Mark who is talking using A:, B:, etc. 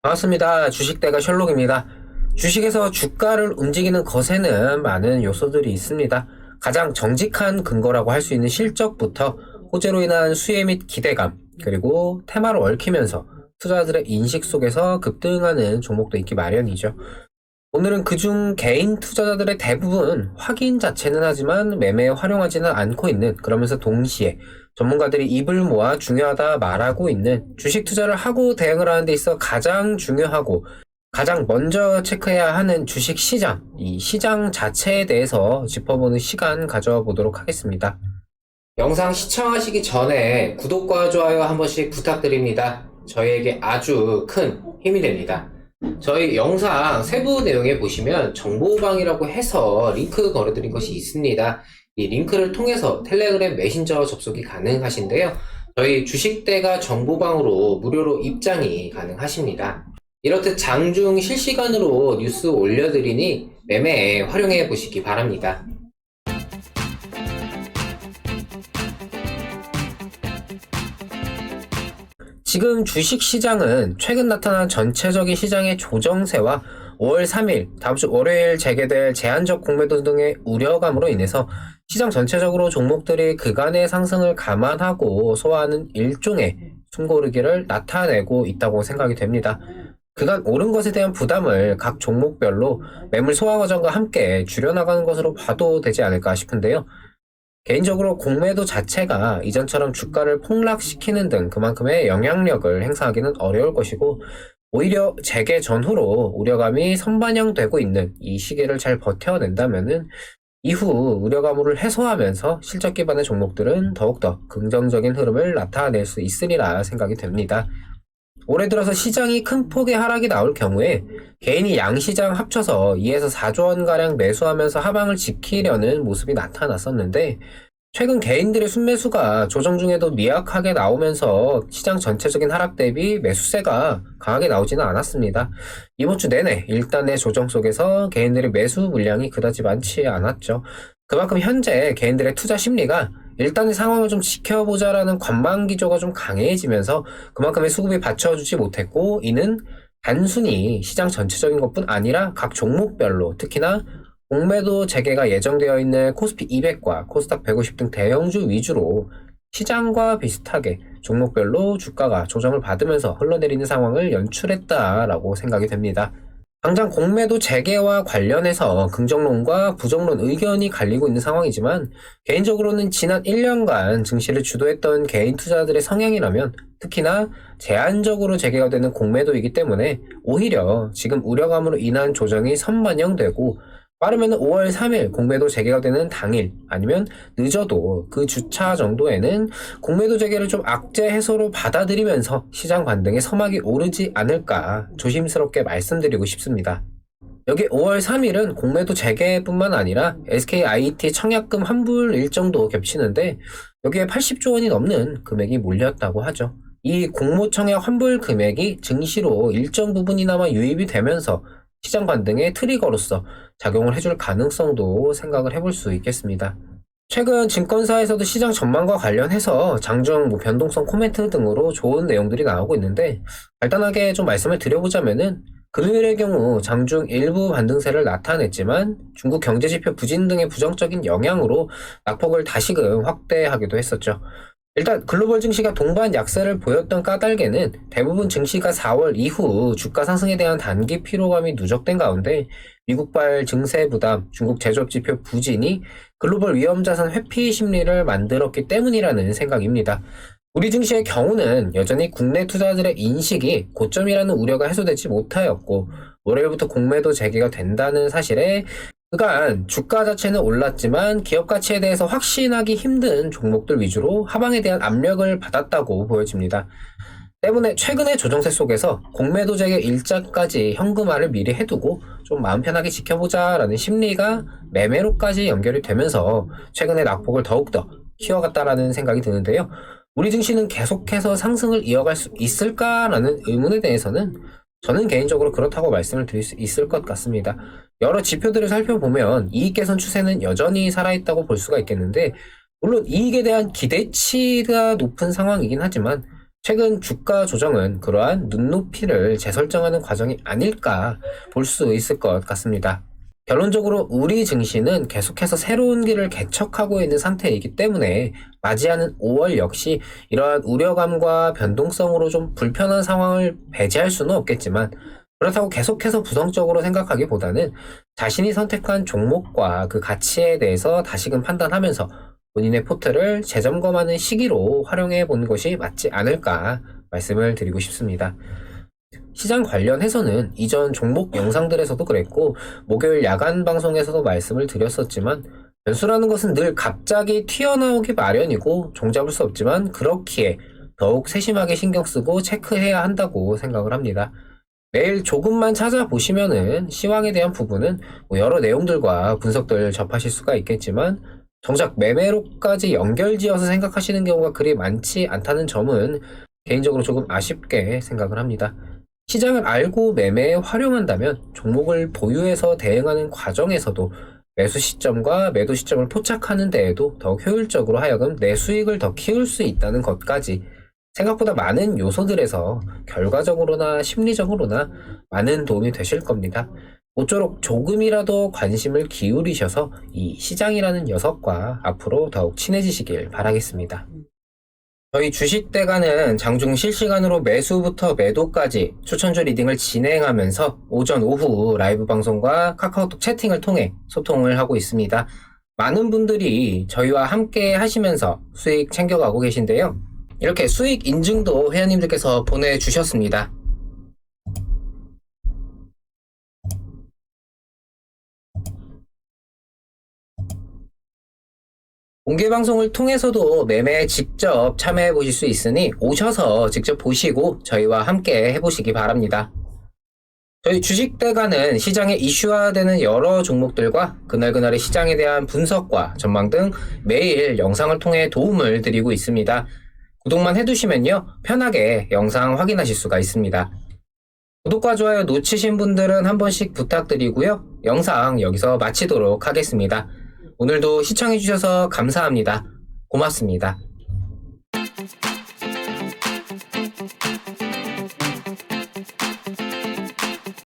A: 반갑습니다. 주식대가 셜록입니다. 주식에서 주가를 움직이는 것에는 많은 요소들이 있습니다. 가장 정직한 근거라고 할 수 있는 실적부터 호재로 인한 수혜 및 기대감, 그리고 테마로 얽히면서 투자자들의 인식 속에서 급등하는 종목도 있기 마련이죠. 오늘은 그중 개인 투자자들의 대부분 확인 자체는 하지만 매매에 활용하지는 않고 있는, 그러면서 동시에 전문가들이 입을 모아 중요하다 말하고 있는 주식 투자를 하고 대응을 하는 데 있어 가장 중요하고 가장 먼저 체크해야 하는 주식 시장, 이 시장 자체에 대해서 짚어보는 시간 가져보도록 하겠습니다. 영상 시청하시기 전에 구독과 좋아요 한 번씩 부탁드립니다. 저희에게 아주 큰 힘이 됩니다. 저희 영상 세부 내용에 보시면 정보방이라고 해서 링크 걸어드린 것이 있습니다. 이 링크를 통해서 텔레그램 메신저 접속이 가능하신데요. 저희 주식대가 정보방으로 무료로 입장이 가능하십니다. 이렇듯 장중 실시간으로 뉴스 올려드리니 매매에 활용해 보시기 바랍니다. 지금 주식시장은 최근 나타난 전체적인 시장의 조정세와 5월 3일 다음주 월요일 재개될 제한적 공매도 등의 우려감으로 인해서 시장 전체적으로 종목들이 그간의 상승을 감안하고 소화하는 일종의 숨고르기를 나타내고 있다고 생각이 됩니다. 그간 오른 것에 대한 부담을 각 종목별로 매물 소화 과정과 함께 줄여나가는 것으로 봐도 되지 않을까 싶은데요. 개인적으로 공매도 자체가 이전처럼 주가를 폭락시키는 등 그만큼의 영향력을 행사하기는 어려울 것이고, 오히려 재개 전후로 우려감이 선반영되고 있는 이 시기를 잘 버텨낸다면은 이후 우려감을 해소하면서 실적 기반의 종목들은 더욱더 긍정적인 흐름을 나타낼 수 있으리라 생각이 됩니다. 올해 들어서 시장이 큰 폭의 하락이 나올 경우에 개인이 양시장 합쳐서 2에서 4조 원가량 매수하면서 하방을 지키려는 모습이 나타났었는데, 최근 개인들의 순매수가 조정 중에도 미약하게 나오면서 시장 전체적인 하락 대비 매수세가 강하게 나오지는 않았습니다. 이번 주 내내 일단의 조정 속에서 개인들의 매수 물량이 그다지 많지 않았죠. 그만큼 현재 개인들의 투자 심리가 일단의 상황을 좀 지켜보자라는 관망 기조가 좀 강해지면서 그만큼의 수급이 받쳐주지 못했고, 이는 단순히 시장 전체적인 것뿐 아니라 각 종목별로 특히나 공매도 재개가 예정되어 있는 코스피 200과 코스닥 150 등 대형주 위주로 시장과 비슷하게 종목별로 주가가 조정을 받으면서 흘러내리는 상황을 연출했다라고 생각이 됩니다. 당장 공매도 재개와 관련해서 긍정론과 부정론 의견이 갈리고 있는 상황이지만, 개인적으로는 지난 1년간 증시를 주도했던 개인 투자들의 성향이라면 특히나 제한적으로 재개가 되는 공매도이기 때문에 오히려 지금 우려감으로 인한 조정이 선반영되고, 빠르면 5월 3일 공매도 재개가 되는 당일 아니면 늦어도 그 주차 정도에는 공매도 재개를 좀 악재 해소로 받아들이면서 시장 반등의 서막이 오르지 않을까 조심스럽게 말씀드리고 싶습니다. 여기 5월 3일은 공매도 재개뿐만 아니라 SKIT 청약금 환불 일정도 겹치는데, 여기에 80조 원이 넘는 금액이 몰렸다고 하죠. 이 공모청약 환불 금액이 증시로 일정 부분이나마 유입이 되면서 시장 반등의 트리거로서 작용을 해줄 가능성도 생각을 해볼 수 있겠습니다. 최근 증권사에서도 시장 전망과 관련해서 장중 변동성 코멘트 등으로 좋은 내용들이 나오고 있는데, 간단하게 좀 말씀을 드려보자면은 금요일의 경우 장중 일부 반등세를 나타냈지만 중국 경제지표 부진 등의 부정적인 영향으로 낙폭을 다시금 확대하기도 했었죠. 일단 글로벌 증시가 동반 약세를 보였던 까닭에는 대부분 증시가 4월 이후 주가 상승에 대한 단기 피로감이 누적된 가운데 미국발 증세 부담, 중국 제조업 지표 부진이 글로벌 위험자산 회피 심리를 만들었기 때문이라는 생각입니다. 우리 증시의 경우는 여전히 국내 투자자들의 인식이 고점이라는 우려가 해소되지 못하였고, 월요일부터 공매도 재개가 된다는 사실에 그간 주가 자체는 올랐지만 기업 가치에 대해서 확신하기 힘든 종목들 위주로 하방에 대한 압력을 받았다고 보여집니다. 때문에 최근의 조정세 속에서 공매도 재개 일자까지 현금화를 미리 해두고 좀 마음 편하게 지켜보자라는 심리가 매매로까지 연결이 되면서 최근의 낙폭을 더욱더 키워갔다라는 생각이 드는데요. 우리 증시는 계속해서 상승을 이어갈 수 있을까라는 의문에 대해서는 저는 개인적으로 그렇다고 말씀을 드릴 수 있을 것 같습니다. 여러 지표들을 살펴보면 이익 개선 추세는 여전히 살아있다고 볼 수가 있겠는데, 물론 이익에 대한 기대치가 높은 상황이긴 하지만 최근 주가 조정은 그러한 눈높이를 재설정하는 과정이 아닐까 볼 수 있을 것 같습니다. 결론적으로 우리 증시는 계속해서 새로운 길을 개척하고 있는 상태이기 때문에 맞이하는 5월 역시 이러한 우려감과 변동성으로 좀 불편한 상황을 배제할 수는 없겠지만, 그렇다고 계속해서 부정적으로 생각하기보다는 자신이 선택한 종목과 그 가치에 대해서 다시금 판단하면서 본인의 포트를 재점검하는 시기로 활용해 보는 것이 맞지 않을까 말씀을 드리고 싶습니다. 시장 관련해서는 이전 종목 영상들에서도 그랬고 목요일 야간 방송에서도 말씀을 드렸었지만, 변수라는 것은 늘 갑자기 튀어나오기 마련이고 종잡을 수 없지만 그렇기에 더욱 세심하게 신경 쓰고 체크해야 한다고 생각을 합니다. 매일 조금만 찾아보시면은 시황에 대한 부분은 여러 내용들과 분석들 접하실 수가 있겠지만, 정작 매매로까지 연결지어서 생각하시는 경우가 그리 많지 않다는 점은 개인적으로 조금 아쉽게 생각을 합니다. 시장을 알고 매매에 활용한다면 종목을 보유해서 대응하는 과정에서도 매수 시점과 매도 시점을 포착하는 데에도 더욱 효율적으로 하여금 내 수익을 더 키울 수 있다는 것까지 생각보다 많은 요소들에서 결과적으로나 심리적으로나 많은 도움이 되실 겁니다. 모쪼록 조금이라도 관심을 기울이셔서 이 시장이라는 녀석과 앞으로 더욱 친해지시길 바라겠습니다. 저희 주식대가는 장중 실시간으로 매수부터 매도까지 추천주 리딩을 진행하면서 오전, 오후 라이브 방송과 카카오톡 채팅을 통해 소통을 하고 있습니다. 많은 분들이 저희와 함께 하시면서 수익 챙겨가고 계신데요. 이렇게 수익 인증도 회원님들께서 보내주셨습니다. 공개방송을 통해서도 매매에 직접 참여해 보실 수 있으니 오셔서 직접 보시고 저희와 함께 해보시기 바랍니다. 저희 주식대가는 시장에 이슈화되는 여러 종목들과 그날그날의 시장에 대한 분석과 전망 등 매일 영상을 통해 도움을 드리고 있습니다. 구독만 해두시면요, 편하게 영상 확인하실 수가 있습니다. 구독과 좋아요 놓치신 분들은 한 번씩 부탁드리고요. 영상 여기서 마치도록 하겠습니다. 오늘도 시청해주셔서 감사합니다. 고맙습니다.